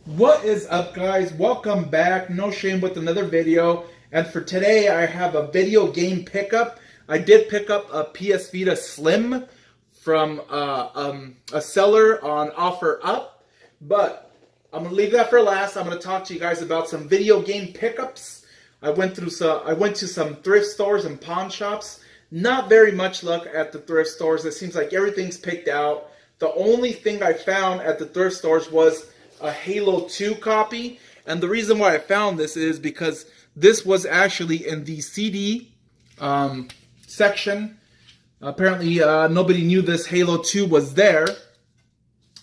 What is up, guys? Welcome back. No shame with another video. And for today, I have a video game pickup. I did pick up a PS Vita Slim from a seller on OfferUp, but I'm gonna leave that for last. I'm gonna talk to you guys about some video game pickups. I went to some thrift stores and pawn shops. Not very much luck at the thrift stores. It seems like everything's picked out. The only thing I found at the thrift stores was a Halo 2 copy, and the reason why I found this is because this was actually in the CD section. Apparently nobody knew this Halo 2 was there.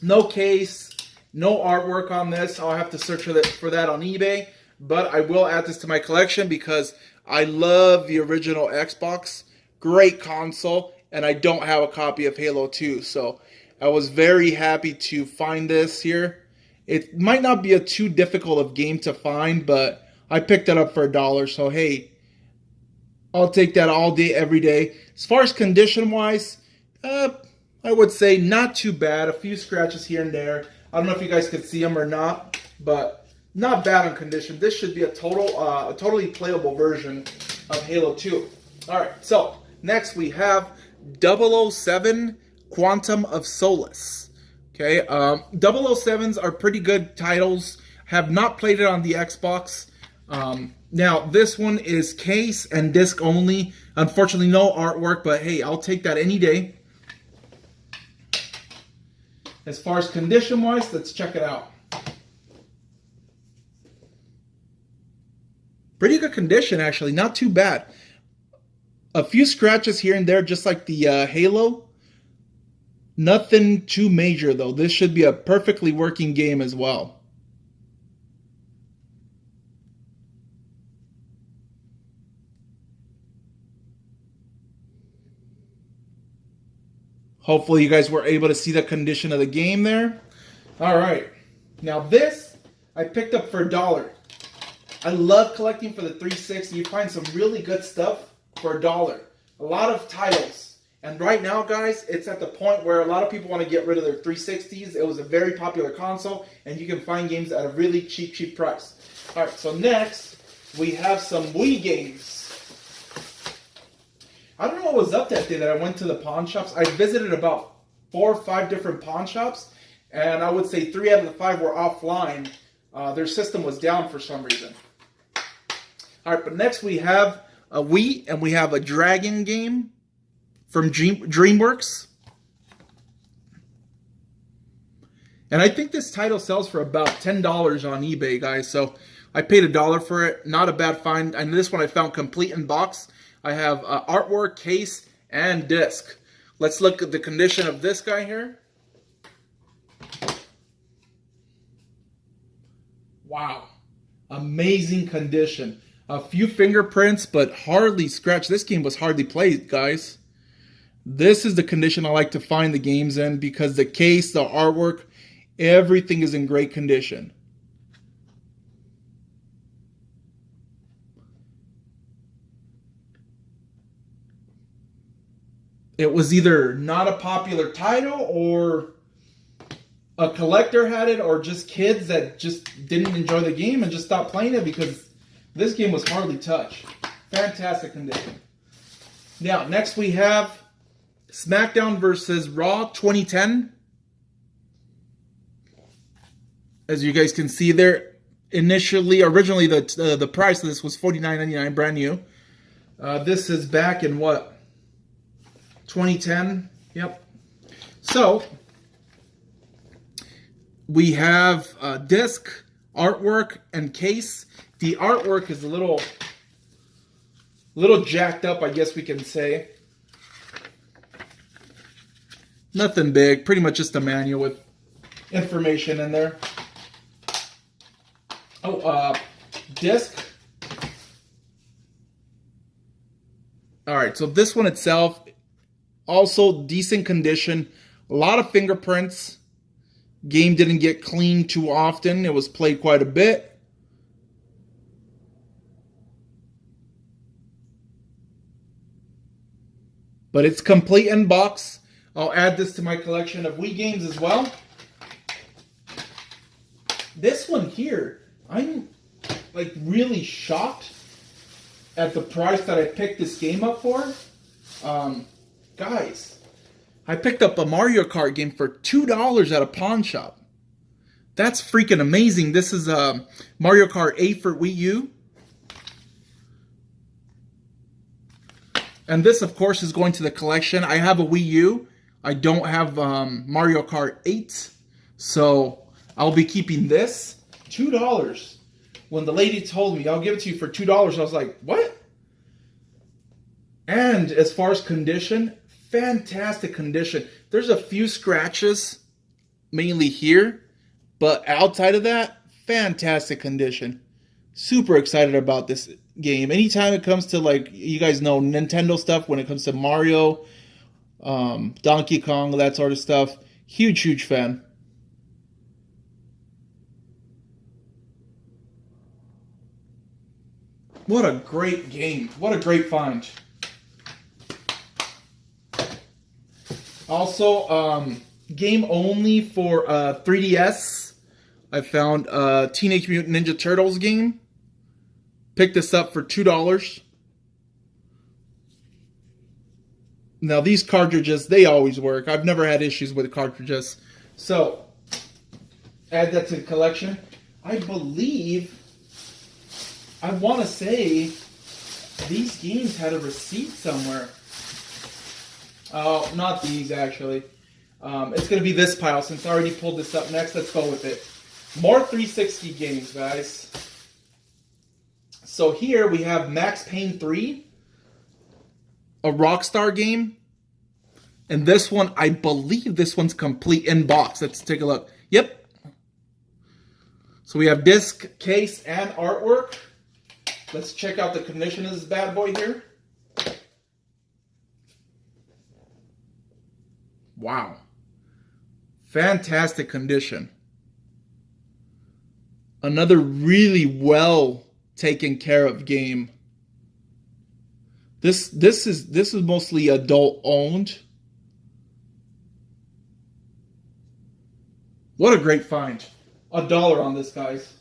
No case, no artwork on this. I'll have to search for that on eBay, but I will add this to my collection because I love the original Xbox. Great console, and I don't have a copy of Halo 2, so I was very happy to find this here. It might not be a too difficult of game to find, but I picked it up for $1, so hey, I'll take that all day, every day. As far as condition-wise, I would say not too bad. A few scratches here and there. I don't know if you guys could see them or not, but not bad on condition. This should be a totally playable version of Halo 2. All right, so next we have 007 Quantum of Solace. Okay, 007s are pretty good titles. Have not played it on the Xbox. Now, this one is case and disc only. Unfortunately, no artwork, but hey, I'll take that any day. As far as condition-wise, let's check it out. Pretty good condition, actually. Not too bad. A few scratches here and there, just like the Halo. Nothing too major, though. This should be a perfectly working game as well. Hopefully you guys were able to see the condition of the game there. Alright. Now this, I picked up for $1. I love collecting for the 360. You find some really good stuff for $1. A lot of titles. And right now, guys, it's at the point where a lot of people want to get rid of their 360s. It was a very popular console, and you can find games at a really cheap price. All right, so next, we have some Wii games. I don't know what was up that day that I went to the pawn shops. I visited about 4 or 5 different pawn shops, and I would say 3 out of the 5 were offline. Their system was down for some reason. All right, but next we have a Wii, and we have a Dragon game from DreamWorks. And I think this title sells for about $10 on eBay, guys. So I paid $1 for it. Not a bad find. And this one I found complete in box. I have artwork, case, and disc. Let's look at the condition of this guy here. Wow. Amazing condition. A few fingerprints, but hardly scratched. This game was hardly played, guys. This is the condition I like to find the games in because the case, the artwork, everything is in great condition. It was either not a popular title or a collector had it or just kids that just didn't enjoy the game and just stopped playing it because this game was hardly touched. Fantastic condition. Now, next we have Smackdown versus Raw 2010. As you guys can see there, originally the price of this was $49.99, brand new. This is back in what? 2010. Yep. So we have disc, artwork, and case. The artwork is a little jacked up, I guess we can say. Nothing big, pretty much just a manual with information in there. Oh, disc. All right, so this one itself, also decent condition. A lot of fingerprints. Game didn't get cleaned too often. It was played quite a bit. But it's complete in box. I'll add this to my collection of Wii games as well. This one here, I'm like really shocked at the price that I picked this game up for. Guys, I picked up a Mario Kart game for $2 at a pawn shop. That's freaking amazing. This is Mario Kart 8 for Wii U. And this, of course, is going to the collection. I have a Wii U. I don't have Mario Kart 8. So I'll be keeping this. $2. When the lady told me, I'll give it to you for $2, I was like, what? And as far as condition, fantastic condition. There's a few scratches, mainly here. But outside of that, fantastic condition. Super excited about this game. Anytime it comes to, like, you guys know, Nintendo stuff, when it comes to Mario, Donkey Kong, that sort of stuff, huge fan. What a great game. What a great find. Also, game only for 3DS. I found a Teenage Mutant Ninja Turtles game. Picked this up for $2. Now, these cartridges, they always work. I've never had issues with cartridges. So, add that to the collection. I believe, I want to say, these games had a receipt somewhere. Oh, not these, actually. It's going to be this pile. Since I already pulled this up next, let's go with it. More 360 games, guys. So here we have Max Payne 3, a Rockstar game. And this one, I believe this one's complete in box. Let's take a look. Yep. So we have disc, case, and artwork. Let's check out the condition of this bad boy here. Wow. Fantastic condition. Another really well taken care of game. This is mostly adult owned. What a great find. $1 on this, guys.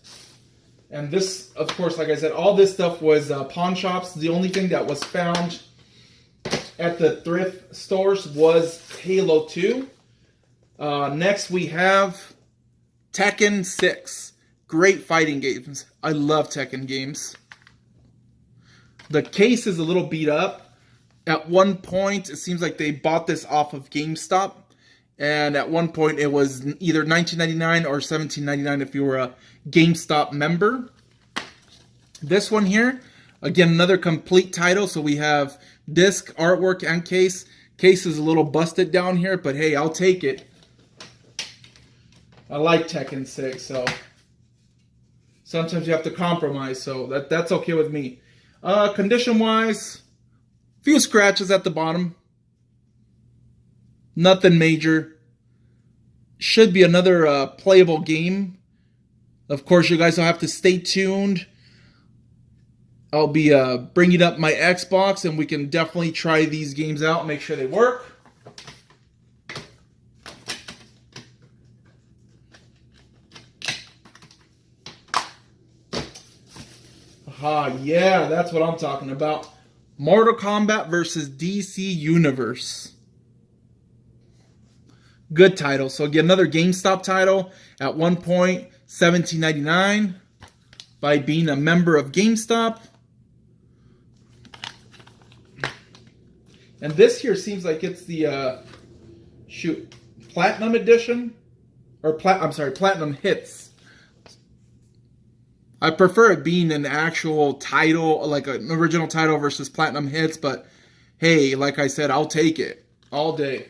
And this, of course, like I said, all this stuff was pawn shops. The only thing that was found at the thrift stores was Halo 2. Next we have Tekken 6. Great fighting games. I love Tekken games. The case is a little beat up. At one point, it seems like they bought this off of GameStop. And at one point, it was either $19.99 or $17.99 if you were a GameStop member. This one here, again, another complete title. So we have disc, artwork, and case. Case is a little busted down here, but hey, I'll take it. I like Tekken 6, so sometimes you have to compromise, so that's okay with me. Condition-wise, few scratches at the bottom. Nothing major. Should be another playable game. Of course, you guys will have to stay tuned. I'll be bringing up my Xbox, and we can definitely try these games out and make sure they work. Yeah, that's what I'm talking about. Mortal Kombat versus DC Universe. Good title. So again, another GameStop title. At one point, $17.99 by being a member of GameStop. And this here seems like it's the Platinum Edition, or Platinum Hits. I prefer it being an actual title, like an original title versus Platinum Hits, but hey, like I said, I'll take it all day.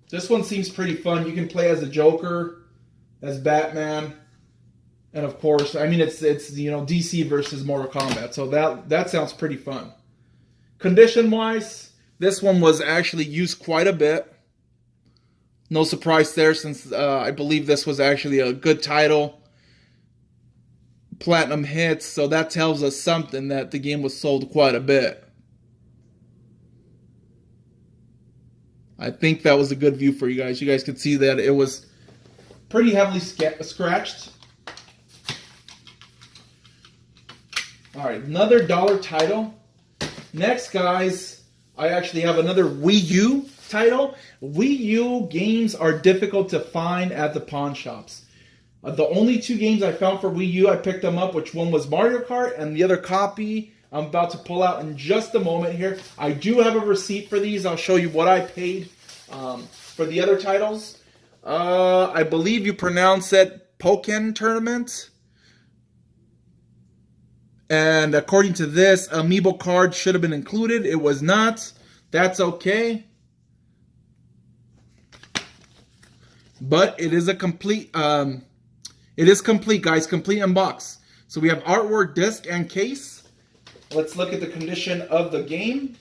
This one seems pretty fun. You can play as a Joker, as Batman, and of course, I mean, it's DC versus Mortal Kombat, so that sounds pretty fun. Condition-wise, this one was actually used quite a bit. No surprise there, since I believe this was actually a good title. Platinum Hits, so that tells us something, that the game was sold quite a bit. I think that was a good view for you guys. You guys could see that it was pretty heavily scratched. All right, another dollar title. Next, guys, I actually have another Wii U title. Wii U games are difficult to find at the pawn shops. The only 2 games I found for Wii U, I picked them up, which one was Mario Kart, and the other copy I'm about to pull out in just a moment here. I do have a receipt for these. I'll show you what I paid for the other titles. I believe you pronounce it Pokmon Tournament. And according to this, amiibo card should have been included. It was not. That's okay. But it is a complete, it is complete, guys. Complete in box. So we have artwork, disc, and case. Let's look at the condition of the game.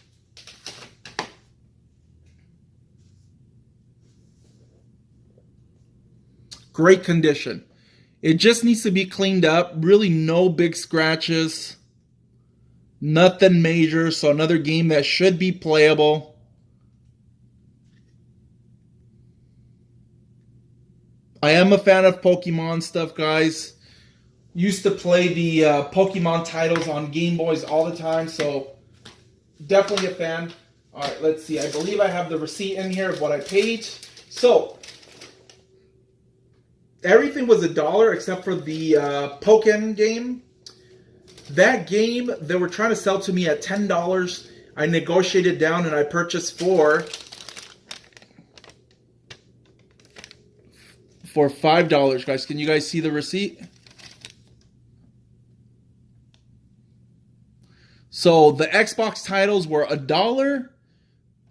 Great condition. It just needs to be cleaned up. Really no big scratches. Nothing major. So another game that should be playable. I am a fan of Pokemon stuff, guys. Used to play the Pokemon titles on Game Boys all the time. So definitely a fan. All right, let's see. I believe I have the receipt in here of what I paid. So everything was $1 except for the Pokemon game. That game, they were trying to sell to me at $10. I negotiated down and I purchased for $5, guys. Can you guys see the receipt? So the Xbox titles were $1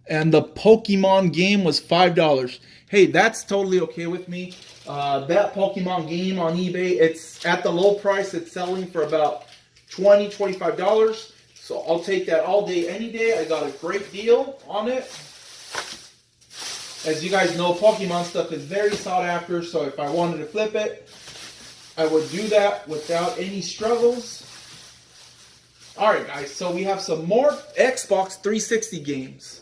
and the Pokemon game was $5. Hey, that's totally okay with me. That Pokemon game on eBay, it's at the low price. It's selling for about $20, $25. So I'll take that all day, any day. I got a great deal on it. As you guys know, Pokemon stuff is very sought after. So if I wanted to flip it, I would do that without any struggles. Alright, guys. So we have some more Xbox 360 games.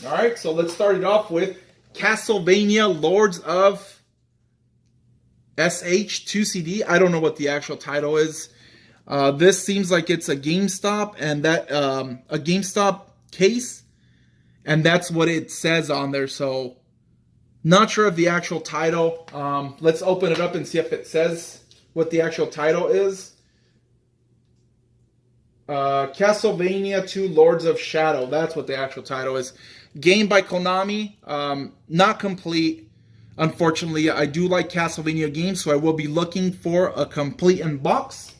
Alright, so let's start it off with Castlevania Lords of SH2CD. I don't know what the actual title is. This seems like it's a GameStop and that a GameStop case, and that's what it says on there. So not sure of the actual title. Let's open it up and see if it says what the actual title is. Castlevania 2 Lords of Shadow. That's what the actual title is. Game by Konami. Not complete. Unfortunately, I do like Castlevania games, so I will be looking for a complete in box.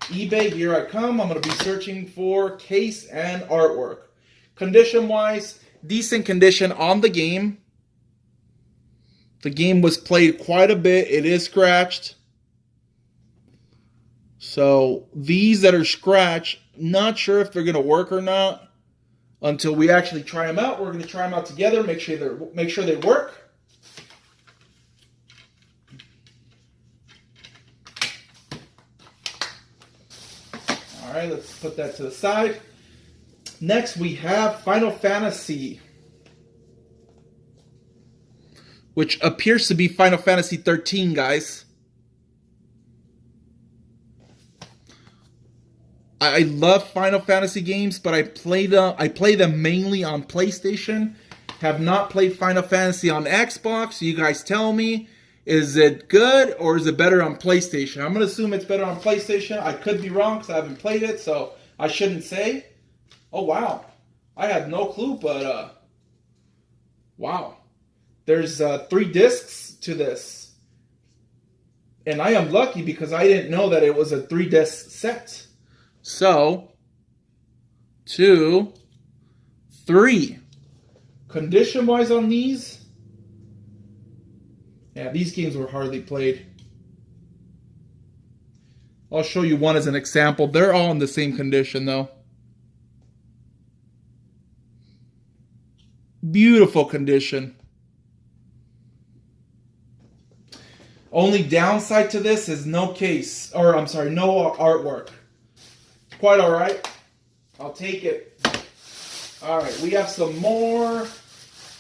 eBay, here I come. I'm going to be searching for case and artwork. Condition-wise, decent condition on the game. The game was played quite a bit. It is scratched. So these that are scratched, not sure if they're going to work or not until we actually try them out. We're going to try them out together, make sure they work. All right, let's put that to the side. Next, we have Final Fantasy, which appears to be Final Fantasy 13, guys. I love Final Fantasy games, but I play them mainly on PlayStation. Have not played Final Fantasy on Xbox. You guys tell me, is it good or is it better on PlayStation? I'm going to assume it's better on PlayStation. I could be wrong because I haven't played it, so I shouldn't say. Oh, wow. I had no clue, but wow. There's 3 discs to this. And I am lucky because I didn't know that it was a 3-disc set. So, 2, 3. Condition-wise on these, yeah, these games were hardly played. I'll show you one as an example. They're all in the same condition, though. Beautiful condition. Only downside to this is no case, or I'm sorry, no artwork. Quite all right. I'll take it. All right, we have some more.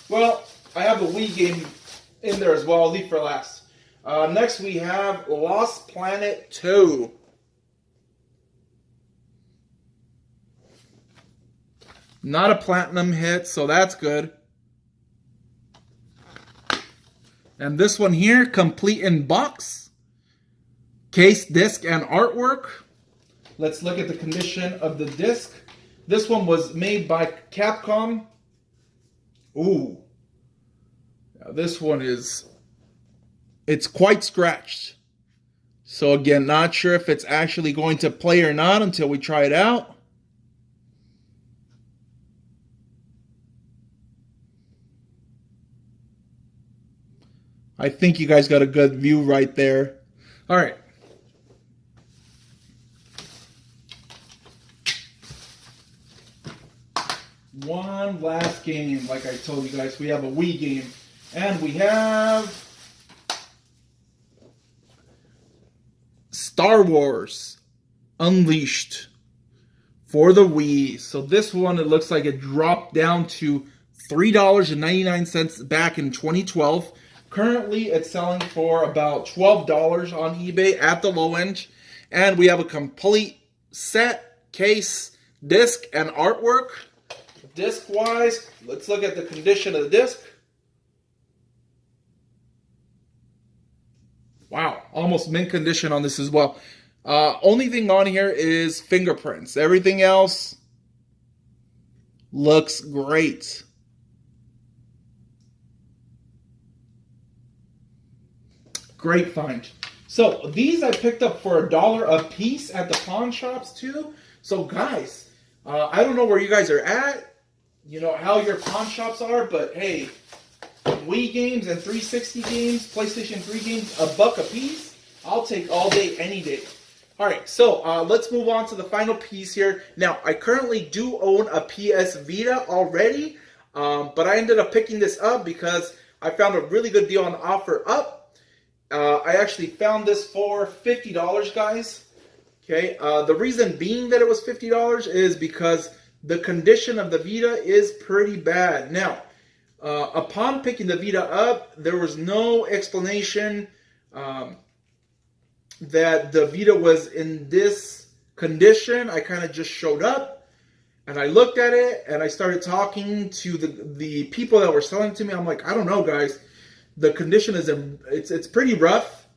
Well, I have a Wii game in there as well. I'll leave for last. Next we have Lost Planet 2. Not a platinum hit, so that's good. And this one here, complete in box. Case, disc, and artwork. Let's look at the condition of the disc. This one was made by Capcom. Ooh. Now this one is... It's quite scratched. So again, not sure if it's actually going to play or not until we try it out. I think you guys got a good view right there. All right. One last game, like I told you guys. We have a Wii game. And we have Star Wars Unleashed for the Wii. So this one, it looks like it dropped down to $3.99 back in 2012. Currently, it's selling for about $12 on eBay at the low end. And we have a complete set, case, disc, and artwork. Disc-wise, let's look at the condition of the disc. Wow, almost mint condition on this as well. Only thing on here is fingerprints. Everything else looks great. Great find. So these I picked up for $1 a piece at the pawn shops too. So guys, I don't know where you guys are at, you know, how your pawn shops are, but hey, Wii games and 360 games, PlayStation 3 games, $1 a piece, I'll take all day, any day. All right, so let's move on to the final piece here. Now, I currently do own a PS Vita already, but I ended up picking this up because I found a really good deal on OfferUp. I actually found this for $50, guys. Okay, the reason being that it was $50 is because the condition of the Vita is pretty bad. Now, upon picking the Vita up, there was no explanation that the Vita was in this condition. I kind of just showed up and I looked at it and I started talking to the people that were selling it to me. I'm like, I don't know, guys. The condition is it's pretty rough.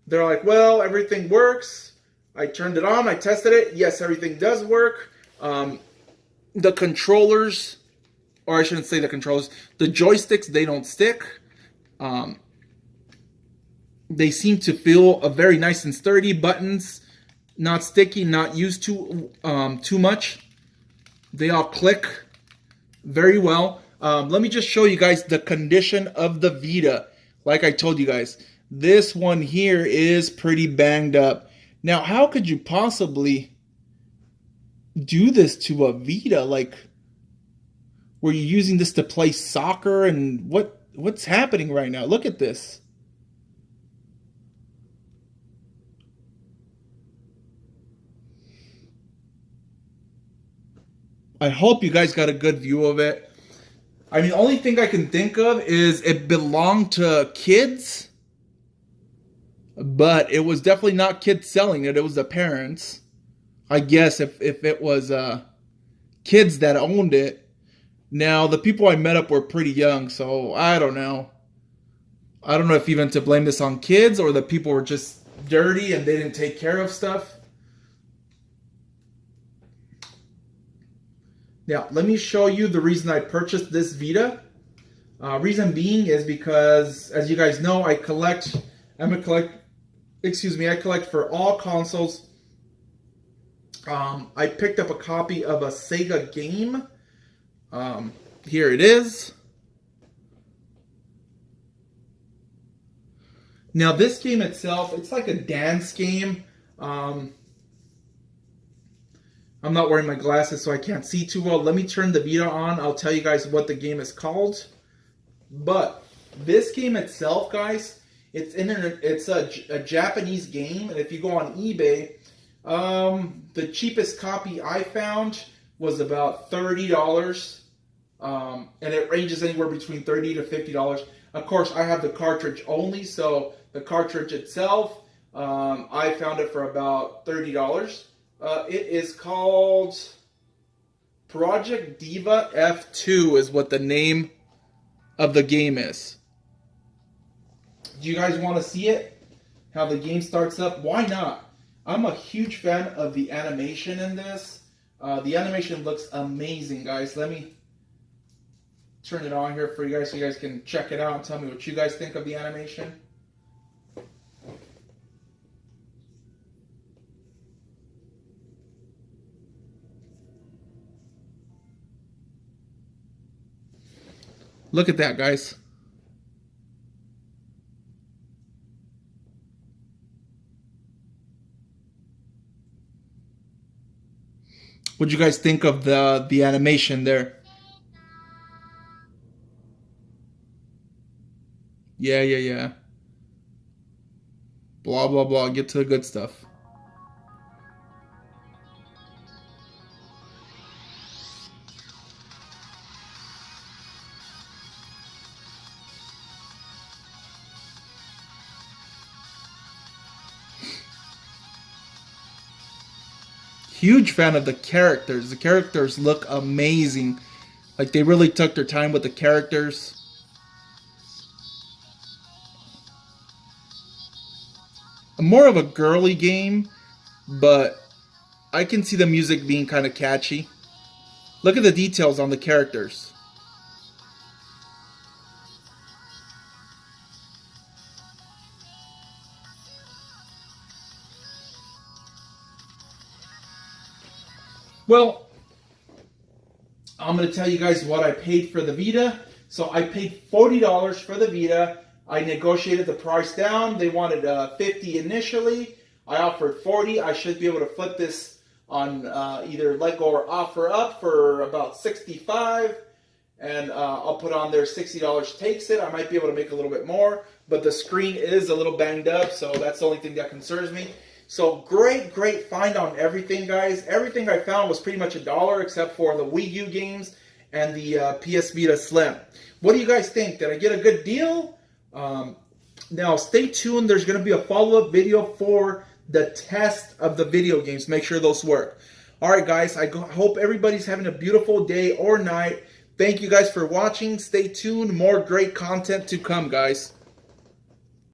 They're like, well, everything works. I turned it on. I tested it. Yes, everything does work. The controllers, or I shouldn't say the controllers, the joysticks, they don't stick. They seem to feel very nice and sturdy. Buttons, not sticky, not used too much. They all click very well. Let me just show you guys the condition of the Vita. Like I told you guys, this one here is pretty banged up. Now, how could you possibly do this to a Vita? Like, were you using this to play soccer? And what's happening right now? Look at this. I hope you guys got a good view of it. I mean, the only thing I can think of is it belonged to kids, but it was definitely not kids selling it. It was the parents. I guess if it was kids that owned it. Now, the people I met up were pretty young, so I don't know. I don't know if even to blame this on kids or the people were just dirty and they didn't take care of stuff. Now, let me show you the reason I purchased this Vita. Reason being is because, as you guys know, I collect for all consoles. I picked up a copy of a Sega game. Here it is. Now, this game itself, it's like a dance game. I'm not wearing my glasses, so I can't see too well. Let me turn the Vita on. I'll tell you guys what the game is called. But this game itself, guys, it's a Japanese game. And if you go on eBay, the cheapest copy I found was about $30. And it ranges anywhere between $30 to $50. Of course, I have the cartridge only, so the cartridge itself, I found it for about $30. It is called Project Diva F2 is what the name of the game is. Do you guys want to see it? How the game starts up? Why not? I'm a huge fan of the animation in this. The animation looks amazing, guys. Let me turn it on here for you guys so you guys can check it out and tell me what you guys think of the animation. Look at that, guys. What'd you guys think of the animation there? Yeah. Blah, blah, blah. Get to the good stuff. Huge fan of the characters. The characters look amazing. Like, they really took their time with the characters. More of a girly game, but I can see the music being kind of catchy. Look at the details on the characters. Well, I'm going to tell you guys what I paid for the Vita. So I paid $40 for the Vita. I negotiated the price down. They wanted $50 initially. I offered $40. I should be able to flip this on either let go or offer up for about $65. And I'll put on there $60 takes it. I might be able to make a little bit more. But the screen is a little banged up, so that's the only thing that concerns me. So great find on everything, guys. Everything I found was pretty much $1 except for the Wii U games and the PS Vita Slim. What do you guys think? Did I get a good deal? Now, stay tuned. There's going to be a follow-up video for the test of the video games. Make sure those work. All right, guys. I hope everybody's having a beautiful day or night. Thank you guys for watching. Stay tuned. More great content to come, guys.